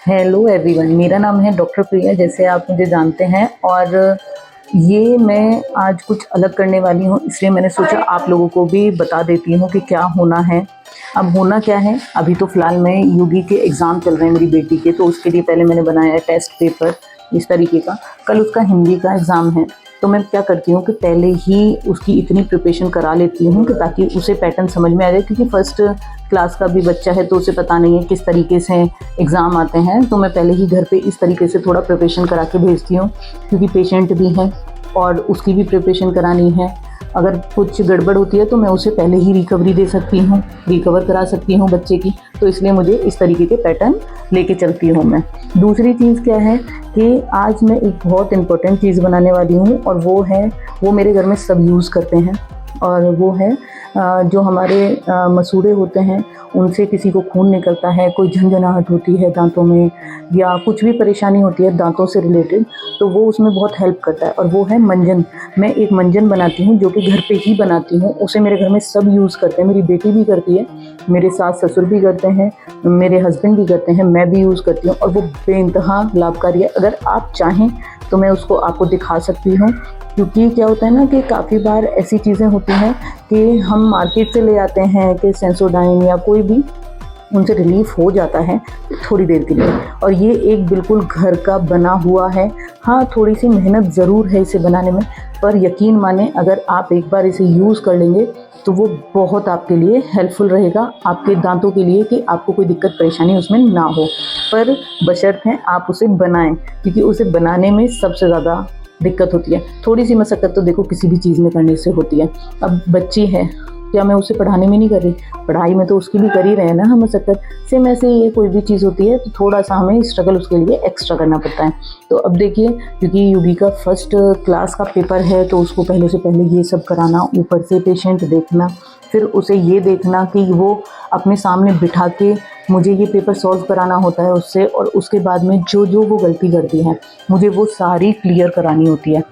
Hello everyone, मेरा नाम है डॉक्टर प्रिया, जैसे आप मुझे जानते हैं। और ये मैं आज कुछ अलग करने वाली हूँ, इसलिए मैंने सोचा आप लोगों को भी बता देती हूँ कि क्या होना है। अब होना क्या है, अभी तो फ़िलहाल मैं यूगी के एग्ज़ाम चल रहे हैं मेरी बेटी के, तो उसके लिए पहले मैंने बनाया है टेस्ट पेपर इस तरीके का। कल उसका हिंदी का एग्ज़ाम है, तो मैं क्या करती हूँ कि पहले ही उसकी इतनी प्रिपरेशन करा लेती हूँ कि ताकि उसे पैटर्न समझ में आ जाए, क्योंकि फर्स्ट क्लास का भी बच्चा है तो उसे पता नहीं है किस तरीके से एग्ज़ाम आते हैं। तो मैं पहले ही घर पे इस तरीके से थोड़ा प्रिपरेशन करा के भेजती हूँ, क्योंकि पेशेंट भी है और उसकी भी प्रिपरेशन करानी है। अगर कुछ गड़बड़ होती है तो मैं उसे पहले ही रिकवरी दे सकती हूँ, रिकवर करा सकती हूँ बच्चे की, तो इसलिए मुझे इस तरीके के पैटर्न लेके चलती हूँ मैं। दूसरी चीज़ क्या है कि आज मैं एक बहुत इम्पोर्टेंट चीज़ बनाने वाली हूँ, और वो मेरे घर में सब यूज़ करते हैं, और वो है जो हमारे मसूड़े होते हैं, उनसे किसी को खून निकलता है, कोई झंझनाहट होती है दांतों में, या कुछ भी परेशानी होती है दांतों से रिलेटेड, तो वो उसमें बहुत हेल्प करता है, और वो है मंजन। मैं एक मंजन बनाती हूँ जो कि घर पे ही बनाती हूँ, उसे मेरे घर में सब यूज़ करते हैं। मेरी बेटी भी करती है, मेरे सास ससुर भी करते हैं, मेरे हस्बैंड भी करते हैं, मैं भी यूज़ करती हूँ, और वो बेइंतहा लाभकारी है। अगर आप चाहें तो मैं उसको आपको दिखा सकती हूँ, क्योंकि क्या होता है ना कि काफ़ी बार ऐसी चीज़ें होती हैं कि हम मार्केट से ले आते हैं कि सेंसोडाइन या कोई भी, उनसे रिलीफ़ हो जाता है थोड़ी देर के लिए, और ये एक बिल्कुल घर का बना हुआ है। हाँ, थोड़ी सी मेहनत ज़रूर है इसे बनाने में, पर यकीन माने अगर आप एक बार इसे यूज़ कर लेंगे तो वो बहुत आपके लिए हेल्पफुल रहेगा, आपके दांतों के लिए, कि आपको कोई दिक्कत परेशानी उसमें ना हो। पर बशर्ते आप उसे बनाएं, क्योंकि उसे बनाने में सबसे ज़्यादा दिक्कत होती है। थोड़ी सी मशक्क़त तो देखो किसी भी चीज़ में करने से होती है। अब बच्ची है, क्या मैं उसे पढ़ाने में नहीं कर रही? पढ़ाई में तो उसकी भी कर ही रहे हैं ना हम मशक्क़त। सेम ऐसे ही ये कोई भी चीज़ होती है तो थोड़ा सा हमें स्ट्रगल उसके लिए एक्स्ट्रा करना पड़ता है। तो अब देखिए, क्योंकि यूबी का फर्स्ट क्लास का पेपर है, तो उसको पहले से पहले ये सब कराना, ऊपर से पेशेंट देखना, फिर उसे ये देखना कि वो अपने सामने बिठा के मुझे ये पेपर सॉल्व कराना होता है उससे, और उसके बाद में जो जो वो गलती करती है मुझे वो सारी क्लियर करानी होती है,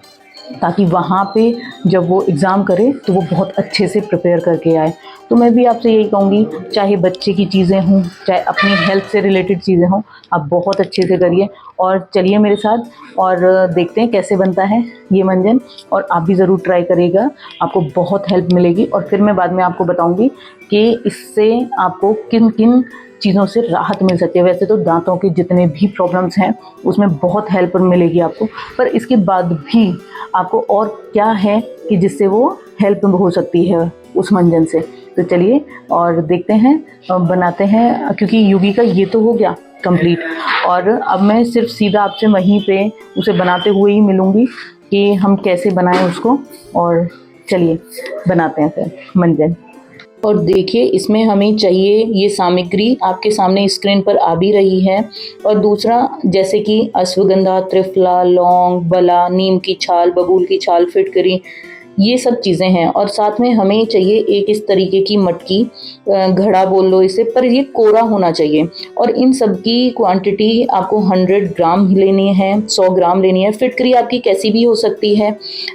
ताकि वहाँ पे जब वो एग्ज़ाम करे तो वो बहुत अच्छे से प्रिपेयर करके आए। तो मैं भी आपसे यही कहूँगी, चाहे बच्चे की चीज़ें हों, चाहे अपनी हेल्थ से रिलेटेड चीज़ें हों, आप बहुत अच्छे से करिए। और चलिए मेरे साथ और देखते हैं कैसे बनता है ये मंजन, और आप भी ज़रूर ट्राई करिएगा, आपको बहुत हेल्प मिलेगी। और फिर मैं बाद में आपको बताऊँगी कि इससे आपको किन किन चीज़ों से राहत मिल सकती है। वैसे तो दांतों के जितने भी प्रॉब्लम्स हैं उसमें बहुत हेल्प मिलेगी आपको, पर इसके बाद भी आपको और क्या है कि जिससे वो हेल्प हो सकती है उस मंजन से। तो चलिए और देखते हैं, बनाते हैं, क्योंकि यूगी का ये तो हो गया कंप्लीट, और अब मैं सिर्फ सीधा आपसे वहीं पे उसे बनाते हुए ही मिलूँगी कि हम कैसे बनाएं उसको। और चलिए बनाते हैं फिर मंजन। और देखिए, इसमें हमें चाहिए ये सामग्री आपके सामने स्क्रीन पर आ भी रही है। और दूसरा, जैसे कि अश्वगंधा, त्रिफला, लौंग, बला, नीम की छाल, बबूल की छाल, फिटकरी, ये सब चीज़ें हैं। और साथ में हमें चाहिए एक इस तरीके की मटकी, घड़ा बोल लो इसे, पर ये कोरा होना चाहिए। और इन सब की क्वांटिटी आपको 100 ग्राम लेनी है, 100 ग्राम लेनी है। फिटकरी आपकी कैसी भी हो सकती है,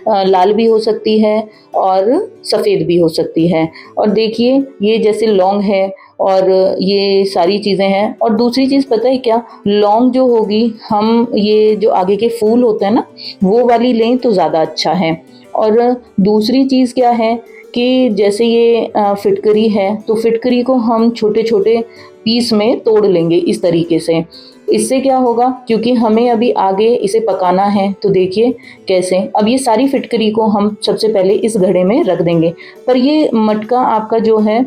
लाल भी हो सकती है और सफ़ेद भी हो सकती है। और देखिए, ये जैसे लौंग है और ये सारी चीज़ें हैं। और दूसरी चीज़ पता है क्या, लौंग जो होगी, हम ये जो आगे के फूल होते हैं ना, वो वाली लें तो ज़्यादा अच्छा है। और दूसरी चीज़ क्या है कि जैसे ये फिटकरी है, तो फिटकरी को हम छोटे छोटे पीस में तोड़ लेंगे इस तरीके से। इससे क्या होगा, क्योंकि हमें अभी आगे इसे पकाना है, तो देखिए कैसे। अब ये सारी फिटकरी को हम सबसे पहले इस घड़े में रख देंगे, पर ये मटका आपका जो है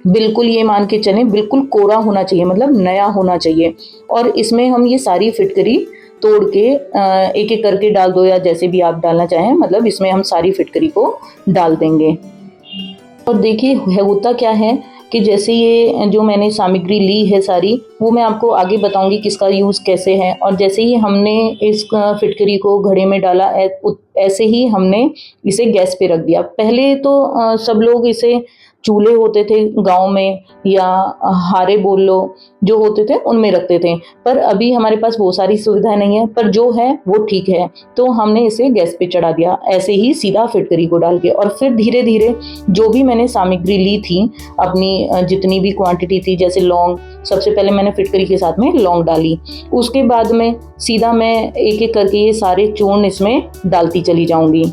बिल्कुल, ये मान के चलें, बिल्कुल कोरा होना चाहिए, मतलब नया होना चाहिए। और इसमें हम ये सारी फिटकरी तोड़ के एक एक करके डाल दो, या जैसे भी आप डालना चाहें, मतलब इसमें हम सारी फिटकरी को डाल देंगे। और देखिए, होता क्या है कि जैसे ये जो मैंने सामग्री ली है सारी, वो मैं आपको आगे बताऊंगी किसका यूज़ कैसे है। और जैसे ही हमने इस फिटकरी को घड़े में डाला, ऐसे ही हमने इसे गैस पे रख दिया। पहले तो सब लोग इसे चूल्हे होते थे गांव में, या हारे बोल लो, जो होते थे उनमें रखते थे। पर अभी हमारे पास वो सारी सुविधाएं नहीं है, पर जो है वो ठीक है। तो हमने इसे गैस पे चढ़ा दिया ऐसे ही सीधा फिटकरी को डाल के, और फिर धीरे धीरे जो भी मैंने सामग्री ली थी अपनी, जितनी भी क्वांटिटी थी, जैसे लौंग, सबसे पहले मैंने फिटकरी के साथ में लौंग डाली। उसके बाद में सीधा मैं एक एक करके ये सारे चूर्ण इसमें डालती चली जाऊंगी।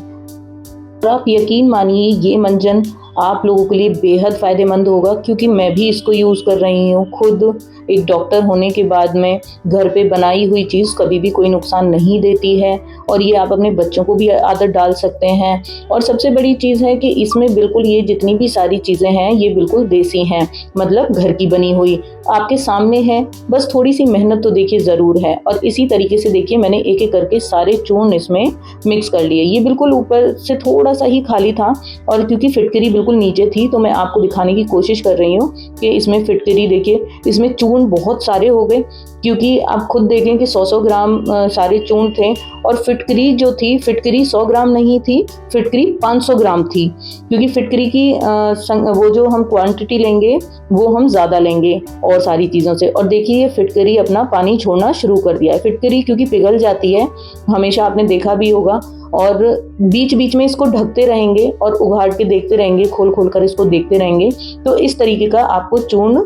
आप यकीन मानिए ये मंजन आप लोगों के लिए बेहद फ़ायदेमंद होगा, क्योंकि मैं भी इसको यूज़ कर रही हूँ। खुद एक डॉक्टर होने के बाद में घर पे बनाई हुई चीज़ कभी भी कोई नुकसान नहीं देती है, और ये आप अपने बच्चों को भी आदत डाल सकते हैं। और सबसे बड़ी चीज़ है कि इसमें बिल्कुल ये जितनी भी सारी चीज़ें हैं ये बिल्कुल देसी हैं, मतलब घर की बनी हुई आपके सामने है। बस थोड़ी सी मेहनत तो देखिए ज़रूर है। और इसी तरीके से देखिए मैंने एक एक करके सारे चूर्ण इसमें मिक्स कर लिए। ये बिल्कुल ऊपर से थोड़ा सा ही खाली था, और क्योंकि फिटकरी बिल्कुल नीचे थी तो मैं आपको दिखाने की कोशिश कर रही हूँ कि इसमें फिटकरी देखिए, इसमें चूर्ण बहुत सारे हो गए, क्योंकि आप खुद देखें कि 100-100 ग्राम सारे चूर्ण थे। और फिटकरी जो थी, फिटकरी 100 ग्राम नहीं थी, फिटकरी 500 ग्राम थी, क्योंकि फिटकरी की वो जो हम क्वांटिटी लेंगे वो हम ज़्यादा लेंगे और सारी चीज़ों से। और देखिए ये फिटकरी अपना पानी छोड़ना शुरू कर दिया है। फिटकरी क्योंकि पिघल जाती है, हमेशा आपने देखा भी होगा, और बीच बीच में इसको ढकते रहेंगे और उघाड़ के देखते रहेंगे, खोल खोल कर इसको देखते रहेंगे, तो इस तरीके का आपको चूर्ण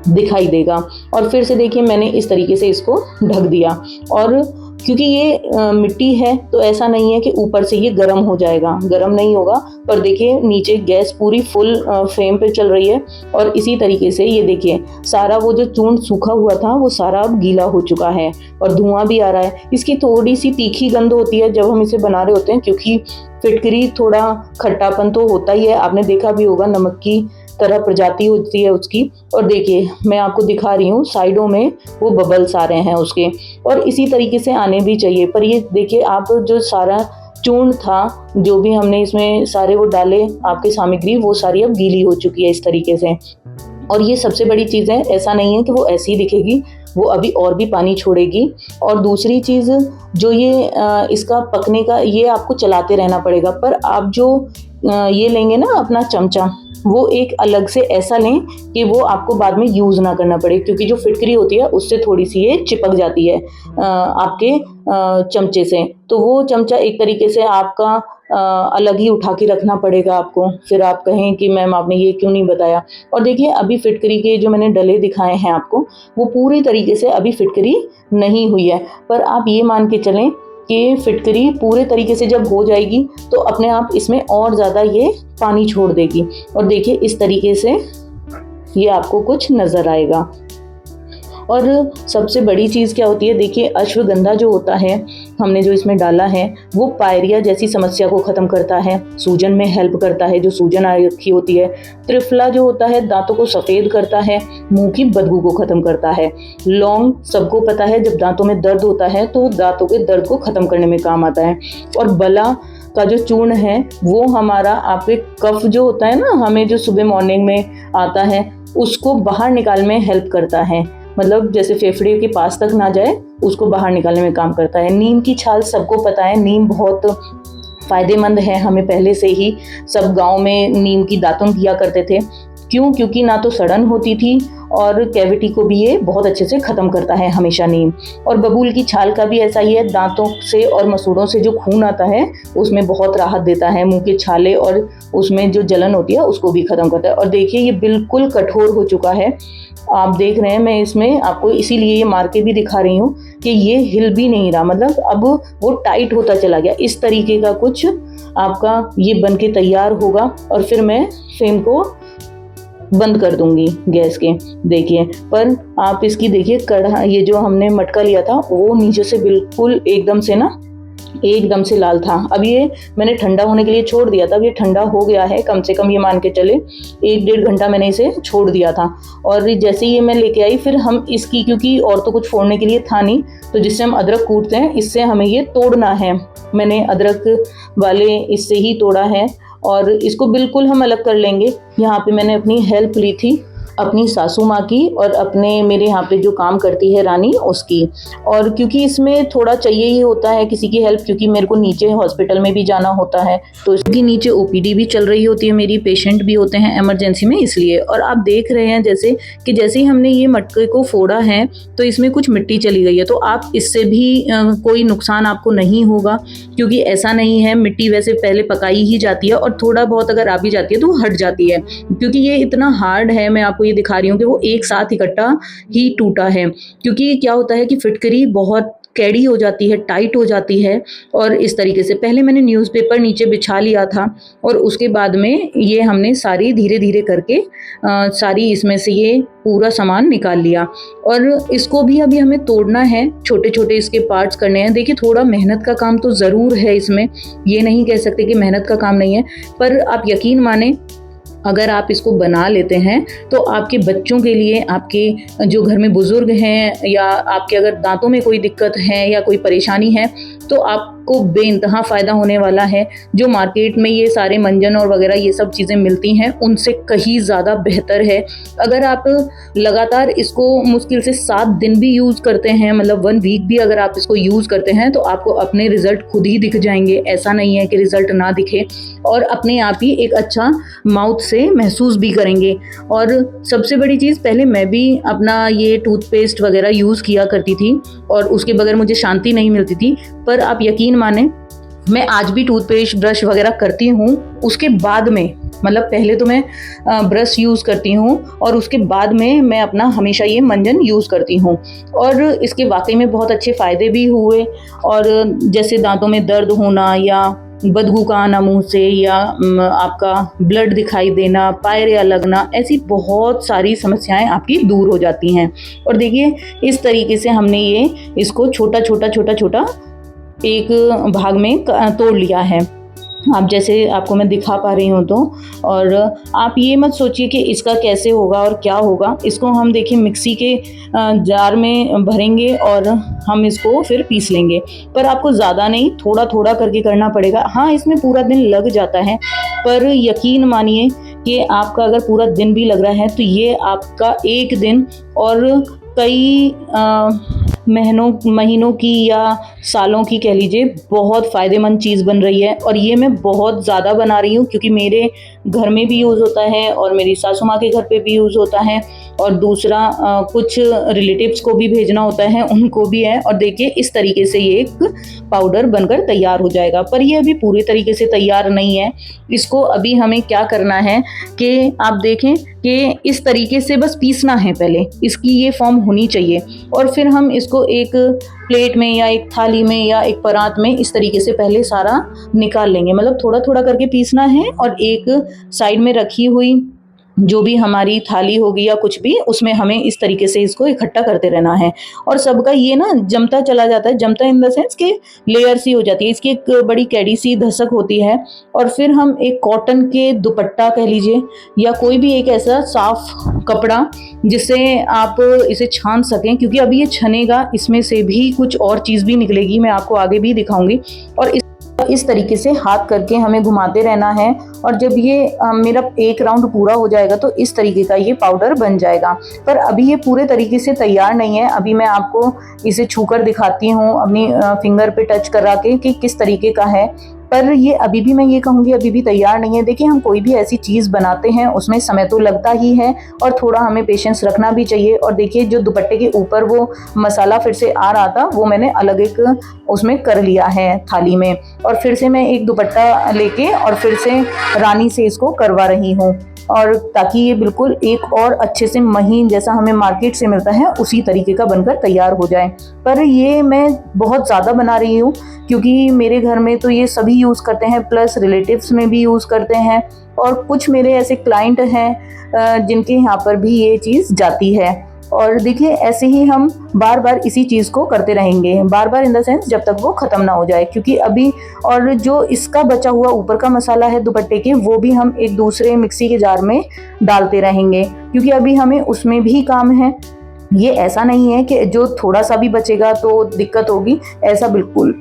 दिखाई देगा। और फिर से देखिए मैंने इस तरीके से इसको ढक दिया। और क्योंकि ये मिट्टी है तो ऐसा नहीं है कि ऊपर से ये गर्म हो जाएगा, गर्म नहीं होगा। पर देखिए नीचे गैस पूरी फुल फ्लेम पे चल रही है, और इसी तरीके से ये देखिए सारा वो जो चूर्ण सूखा हुआ था वो सारा अब गीला हो चुका है, और धुआं भी आ रहा है। इसकी थोड़ी सी तीखी गंध होती है जब हम इसे बना रहे होते हैं, क्योंकि फिटकरी थोड़ा खट्टापन तो होता ही है, आपने देखा भी होगा, नमक की तरह प्रजाति होती है उसकी। और देखिए मैं आपको दिखा रही हूँ साइडों में वो बबल्स आ रहे हैं उसके, और इसी तरीके से आने भी चाहिए। पर ये देखिए आप जो सारा चूर्ण था, जो भी हमने इसमें सारे वो डाले आपकी सामग्री, वो सारी अब गीली हो चुकी है इस तरीके से। और ये सबसे बड़ी चीज़ है, ऐसा नहीं है कि वो ऐसी ही दिखेगी, वो अभी और भी पानी छोड़ेगी। और दूसरी चीज़ जो ये इसका पकने का, ये आपको चलाते रहना पड़ेगा। पर आप जो ये लेंगे ना अपना चमचा, वो एक अलग से ऐसा लें कि वो आपको बाद में यूज़ ना करना पड़े, क्योंकि जो फिटकरी होती है उससे थोड़ी सी ये चिपक जाती है आपके चमचे से। तो वो चमचा एक तरीके से आपका अलग ही उठा के रखना पड़ेगा आपको। फिर आप कहें कि मैम आपने ये क्यों नहीं बताया। और देखिए अभी फिटकरी के जो मैंने डले दिखाए हैं आपको, वो पूरी तरीके से अभी फिटकरी नहीं हुई है। पर आप ये मान के चलें कि फिटकरी पूरे तरीके से जब हो जाएगी तो अपने आप इसमें और ज़्यादा ये पानी छोड़ देगी। और देखिए इस तरीके से ये आपको कुछ नज़र आएगा। और सबसे बड़ी चीज़ क्या होती है, देखिए अश्वगंधा जो होता है हमने जो इसमें डाला है, वो पायरिया जैसी समस्या को ख़त्म करता है, सूजन में हेल्प करता है, जो सूजन आ रखी होती है। त्रिफला जो होता है दांतों को सफ़ेद करता है, मुंह की बदबू को ख़त्म करता है। लौंग सबको पता है जब दांतों में दर्द होता है तो दांतों के दर्द को ख़त्म करने में काम आता है। और बला का जो चूर्ण है वो हमारा आपके कफ जो होता है ना, हमें जो सुबह मॉर्निंग में आता है, उसको बाहर निकालने में हेल्प करता है, मतलब जैसे फेफड़े के पास तक ना जाए उसको बाहर निकालने में काम करता है। नीम की छाल सबको पता है, नीम बहुत फ़ायदेमंद है, हमें पहले से ही सब गांव में नीम की दातुन किया करते थे। क्यों? क्योंकि ना तो सड़न होती थी और कैविटी को भी ये बहुत अच्छे से ख़त्म करता है हमेशा नीम। और बबूल की छाल का भी ऐसा ही है, दांतों से और मसूड़ों से जो खून आता है उसमें बहुत राहत देता है। मुंह के छाले और उसमें जो जलन होती है उसको भी ख़त्म करता है। और देखिए ये बिल्कुल कठोर हो चुका है, आप देख रहे हैं। मैं इसमें आपको इसीलिए ये मार के भी दिखा रही हूँ कि ये हिल भी नहीं रहा, मतलब अब वो टाइट होता चला गया। इस तरीके का कुछ आपका ये बन के तैयार होगा। और फिर मैं फ्लेम को बंद कर दूंगी गैस के। देखिए पर आप इसकी देखिए कढ़ा, ये जो हमने मटका लिया था वो नीचे से बिल्कुल एकदम से लाल था। अब ये मैंने ठंडा होने के लिए छोड़ दिया था, अब ये ठंडा हो गया है, कम से कम ये मान के चले 1-1.5 घंटा मैंने इसे छोड़ दिया था। और जैसे ये मैं लेके आई, फिर हम इसकी, क्योंकि और तो कुछ फोड़ने के लिए था नहीं, तो जिससे हम अदरक कूटते हैं इससे हमें ये तोड़ना है। मैंने अदरक वाले इससे ही तोड़ा है और इसको बिल्कुल हम अलग कर लेंगे। यहाँ पे मैंने अपनी हेल्प ली थी अपनी सासू माँ की और अपने मेरे यहाँ पे जो काम करती है रानी उसकी। और क्योंकि इसमें थोड़ा चाहिए ही होता है किसी की हेल्प, क्योंकि मेरे को नीचे हॉस्पिटल में भी जाना होता है, तो इसकी नीचे ओपीडी भी चल रही होती है, मेरी पेशेंट भी होते हैं इमरजेंसी में, इसलिए। और आप देख रहे हैं जैसे कि जैसे ही हमने ये मटके को फोड़ा है तो इसमें कुछ मिट्टी चली गई है, तो आप इससे भी कोई नुकसान आपको नहीं होगा, क्योंकि ऐसा नहीं है, मिट्टी वैसे पहले पकाई ही जाती है और थोड़ा बहुत अगर आ भी जाती है तो वो हट जाती है, क्योंकि ये इतना हार्ड है। मैं आपको ये दिखा रही हूँ कि वो एक साथ इकट्ठा ही टूटा है, क्योंकि क्या होता है कि फिटकरी बहुत कैड़ी हो जाती है, टाइट हो जाती है। और इस तरीके से पहले मैंने न्यूज़पेपर नीचे बिछा लिया था और उसके बाद में ये हमने सारी धीरे धीरे करके सारी इसमें से ये पूरा सामान निकाल लिया। और इसको भी अभी हमें तोड़ना है, छोटे छोटे इसके पार्ट्स करने हैं। देखिए थोड़ा मेहनत का काम तो ज़रूर है इसमें, ये नहीं कह सकते कि मेहनत का काम नहीं है, पर आप यकीन माने अगर आप इसको बना लेते हैं तो आपके बच्चों के लिए, आपके जो घर में बुजुर्ग हैं या आपके अगर दांतों में कोई दिक्कत है या कोई परेशानी है तो आपको बेइंतहा फ़ायदा होने वाला है। जो मार्केट में ये सारे मंजन और वगैरह ये सब चीज़ें मिलती हैं उनसे कहीं ज़्यादा बेहतर है। अगर आप लगातार इसको मुश्किल से 7 दिन भी यूज़ करते हैं, मतलब 1 वीक भी अगर आप इसको यूज़ करते हैं तो आपको अपने रिज़ल्ट खुद ही दिख जाएंगे। ऐसा नहीं है कि रिज़ल्ट ना दिखे, और अपने आप ही एक अच्छा माउथ से महसूस भी करेंगे। और सबसे बड़ी चीज़, पहले मैं भी अपना ये टूथपेस्ट वगैरह यूज़ किया करती थी और उसके बगैर मुझे शांति नहीं मिलती थी, पर आप यकीन माने मैं आज भी टूथपेस्ट ब्रश वगैरह करती हूँ, उसके बाद में, मतलब पहले तो मैं ब्रश यूज़ करती हूँ और उसके बाद में मैं अपना हमेशा ये मंजन यूज़ करती हूँ, और इसके वाकई में बहुत अच्छे फ़ायदे भी हुए। और जैसे दांतों में दर्द होना या बदबू का आना मुंह से, या आपका ब्लड दिखाई देना, पायरिया लगना, ऐसी बहुत सारी समस्याएं आपकी दूर हो जाती हैं। और देखिए इस तरीके से हमने ये इसको छोटा छोटा छोटा छोटा एक भाग में तोड़ लिया है, आप जैसे आपको मैं दिखा पा रही हूँ तो। और आप ये मत सोचिए कि इसका कैसे होगा और क्या होगा। इसको हम देखिए मिक्सी के जार में भरेंगे और हम इसको फिर पीस लेंगे, पर आपको ज़्यादा नहीं, थोड़ा थोड़ा करके करना पड़ेगा। हाँ, इसमें पूरा दिन लग जाता है, पर यकीन मानिए कि आपका अगर पूरा दिन भी लग रहा है तो ये आपका एक दिन और कई महीनों की या सालों की कह लीजिए बहुत फ़ायदेमंद चीज़ बन रही है। और ये मैं बहुत ज़्यादा बना रही हूँ क्योंकि मेरे घर में भी यूज़ होता है और मेरी सासू माँ के घर पे भी यूज़ होता है, और दूसरा कुछ रिलेटिव्स को भी भेजना होता है, उनको भी है। और देखिए इस तरीके से ये एक पाउडर बनकर तैयार हो जाएगा, पर ये अभी पूरे तरीके से तैयार नहीं है। इसको अभी हमें क्या करना है कि आप देखें कि इस तरीके से बस पीसना है, पहले इसकी ये फॉर्म होनी चाहिए, और फिर हम इसको एक प्लेट में या एक थाली में या एक परात में इस तरीके से पहले सारा निकाल लेंगे। मतलब थोड़ा थोड़ा करके पीसना है और एक साइड में रखी हुई जो भी हमारी थाली होगी या कुछ भी, उसमें हमें इस तरीके से इसको इकट्ठा करते रहना है। और सबका ये ना जमता चला जाता है, जमता इन द सेंस कि लेयर सी हो जाती है, इसकी एक बड़ी कैडी सी धसक होती है। और फिर हम एक कॉटन के दुपट्टा कह लीजिए या कोई भी एक ऐसा साफ कपड़ा जिससे आप इसे छान सकें, क्योंकि अभी ये छनेगा, इसमें से भी कुछ और चीज़ भी निकलेगी, मैं आपको आगे भी दिखाऊंगी। और इस तरीके से हाथ करके हमें घुमाते रहना है, और जब ये मेरा एक राउंड पूरा हो जाएगा तो इस तरीके का ये पाउडर बन जाएगा। पर अभी ये पूरे तरीके से तैयार नहीं है, अभी मैं आपको इसे छूकर दिखाती हूँ अपनी फिंगर पे टच करा के कि किस तरीके का है। पर ये अभी भी, मैं ये कहूँगी अभी भी तैयार नहीं है। देखिए हम कोई भी ऐसी चीज़ बनाते हैं उसमें समय तो लगता ही है और थोड़ा हमें पेशेंस रखना भी चाहिए। और देखिए जो दुपट्टे के ऊपर वो मसाला फिर से आ रहा था वो मैंने अलग एक उसमें कर लिया है थाली में, और फिर से मैं एक दुपट्टा लेके और फिर से रानी से इसको करवा रही हूँ, और ताकि ये बिल्कुल एक और अच्छे से महीन जैसा हमें मार्केट से मिलता है उसी तरीके का बनकर तैयार हो जाए। पर ये मैं बहुत ज़्यादा बना रही हूँ क्योंकि मेरे घर में तो ये सभी यूज़ करते हैं, प्लस रिलेटिव्स में भी यूज़ करते हैं, और कुछ मेरे ऐसे क्लाइंट हैं जिनके यहाँ पर भी ये चीज़ जाती है। और देखिए ऐसे ही हम बार बार इसी चीज़ को करते रहेंगे, बार बार इन द सेंस जब तक वो ख़त्म ना हो जाए। क्योंकि अभी और जो इसका बचा हुआ ऊपर का मसाला है दुपट्टे के, वो भी हम एक दूसरे मिक्सी के जार में डालते रहेंगे, क्योंकि अभी हमें उसमें भी काम है। ये ऐसा नहीं है कि जो थोड़ा सा भी बचेगा तो दिक्कत होगी, ऐसा बिल्कुल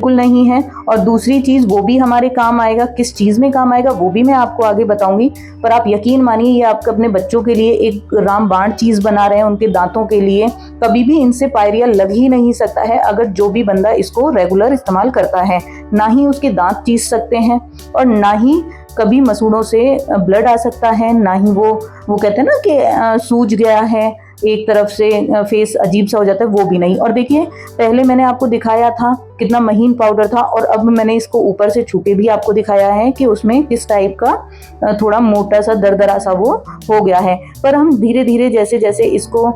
बिल्कुल नहीं है। और दूसरी चीज़ वो भी हमारे काम आएगा, किस चीज़ में काम आएगा वो भी मैं आपको आगे बताऊंगी। पर आप यकीन मानिए ये आप अपने बच्चों के लिए एक रामबाण चीज़ बना रहे हैं, उनके दांतों के लिए। कभी भी इनसे पायरिया लग ही नहीं सकता है अगर जो भी बंदा इसको रेगुलर इस्तेमाल करता है। ना ही उसके दांत चीस सकते हैं और ना ही कभी मसूड़ों से ब्लड आ सकता है, ना ही वो कहते हैं ना कि सूज गया है एक तरफ से, फेस अजीब सा हो जाता है, वो भी नहीं। और देखिए पहले मैंने आपको दिखाया था कितना महीन पाउडर था और अब मैंने इसको ऊपर से छू के भी आपको दिखाया है कि उसमें किस टाइप का थोड़ा मोटा सा दरदरा सा वो हो गया है। पर हम धीरे धीरे जैसे जैसे इसको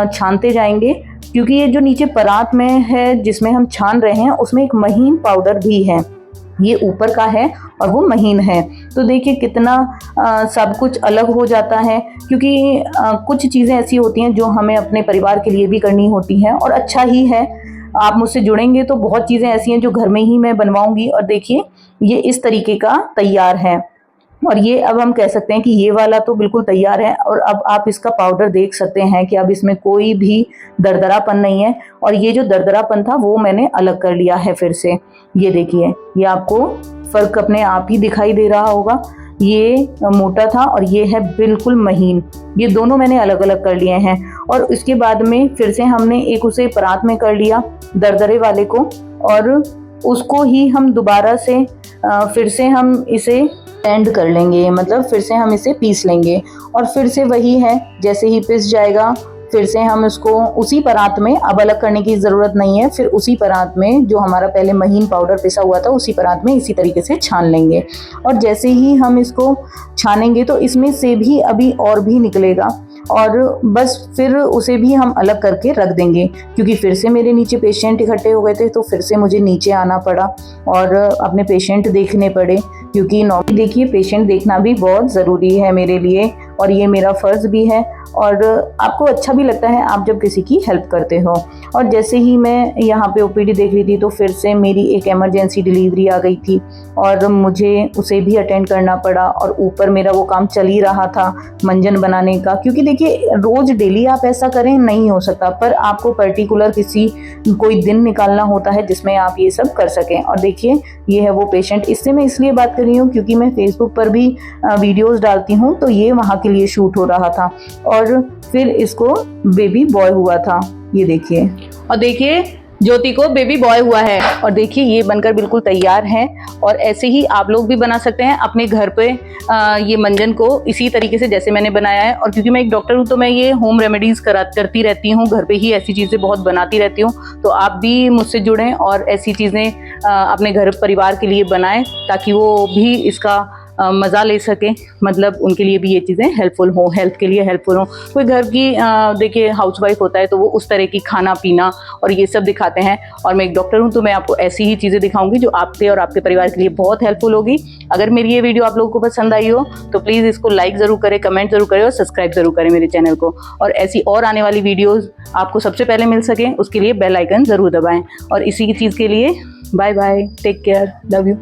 छानते जाएंगे, क्योंकि ये जो नीचे परात में है जिसमें हम छान रहे हैं उसमें एक महीन पाउडर भी है, ये ऊपर का है और वो महीन है। तो देखिए कितना सब कुछ अलग हो जाता है, क्योंकि कुछ चीज़ें ऐसी होती हैं जो हमें अपने परिवार के लिए भी करनी होती हैं और अच्छा ही है। आप मुझसे जुड़ेंगे तो बहुत चीज़ें ऐसी हैं जो घर में ही मैं बनवाऊंगी। और देखिए ये इस तरीके का तैयार है और ये अब हम कह सकते हैं कि ये वाला तो बिल्कुल तैयार है। और अब आप इसका पाउडर देख सकते हैं कि अब इसमें कोई भी दरदरापन नहीं है और ये जो दरदरापन था वो मैंने अलग कर लिया है फिर से। ये देखिए, ये आपको फर्क अपने आप ही दिखाई दे रहा होगा। ये मोटा था और ये है बिल्कुल महीन, ये दोनों मैंने अलग अलग कर लिए हैं। और इसके बाद में फिर से हमने एक उसे परात में कर लिया दरदरे वाले को और उसको ही हम दोबारा से फिर से हम इसे एंड कर लेंगे, मतलब फिर से हम इसे पीस लेंगे। और फिर से वही है, जैसे ही पिस जाएगा फिर से हम इसको उसी परात में, अब अलग करने की ज़रूरत नहीं है, फिर उसी परात में जो हमारा पहले महीन पाउडर पिसा हुआ था उसी परात में इसी तरीके से छान लेंगे। और जैसे ही हम इसको छानेंगे तो इसमें से भी अभी और भी निकलेगा और बस फिर उसे भी हम अलग करके रख देंगे, क्योंकि फिर से मेरे नीचे पेशेंट इकट्ठे हो गए थे तो फिर से मुझे नीचे आना पड़ा और अपने पेशेंट देखने पड़े, क्योंकि नॉर्मली देखिए पेशेंट देखना भी बहुत ज़रूरी है मेरे लिए और ये मेरा फ़र्ज़ भी है। और आपको अच्छा भी लगता है आप जब किसी की हेल्प करते हो। और जैसे ही मैं यहाँ पे ओपीडी देख रही थी तो फिर से मेरी एक इमरजेंसी डिलीवरी आ गई थी और मुझे उसे भी अटेंड करना पड़ा और ऊपर मेरा वो काम चल ही रहा था मंजन बनाने का, क्योंकि देखिए रोज़ डेली आप ऐसा करें नहीं हो सकता, पर आपको पर्टिकुलर कोई दिन निकालना होता है जिसमें आप ये सब कर सकें। और देखिए ये है वो पेशेंट, इससे मैं इसलिए बात कर रही हूँ क्योंकि मैं फेसबुक पर भी वीडियोज़ डालती हूँ तो ये वहाँ के लिए शूट हो रहा था। और फिर इसको बेबी बॉय हुआ था, ये देखिए। और देखिए ज्योति को बेबी बॉय हुआ है और देखिए ये बनकर बिल्कुल तैयार है। और ऐसे ही आप लोग भी बना सकते हैं अपने घर पे ये मंजन को इसी तरीके से जैसे मैंने बनाया है। और क्योंकि मैं एक डॉक्टर हूँ तो मैं ये होम रेमेडीज़ करती रहती हूँ, घर पे ही ऐसी चीज़ें बहुत बनाती रहती हूँ। तो आप भी मुझसे जुड़ें और ऐसी चीज़ें अपने घर परिवार के लिए बनाएं ताकि वो भी इसका मज़ा ले सकें, मतलब उनके लिए भी ये चीज़ें हेल्पफुल हो, हेल्थ के लिए हेल्पफुल हो। कोई घर की देखिए हाउसवाइफ होता है तो वो उस तरह की खाना पीना और ये सब दिखाते हैं, और मैं एक डॉक्टर हूँ तो मैं आपको ऐसी ही चीज़ें दिखाऊंगी जो आपके और आपके परिवार के लिए बहुत हेल्पफुल होगी। अगर मेरी ये वीडियो आप लोगों को पसंद आई हो तो प्लीज़ इसको लाइक ज़रूर करें, कमेंट ज़रूर करें और सब्सक्राइब ज़रूर करें मेरे चैनल को। और ऐसी और आने वाली वीडियोज़ आपको सबसे पहले मिल सकें उसके लिए बेल आइकन ज़रूर दबाएँ। और इसी चीज़ के लिए bye bye, take care, love you.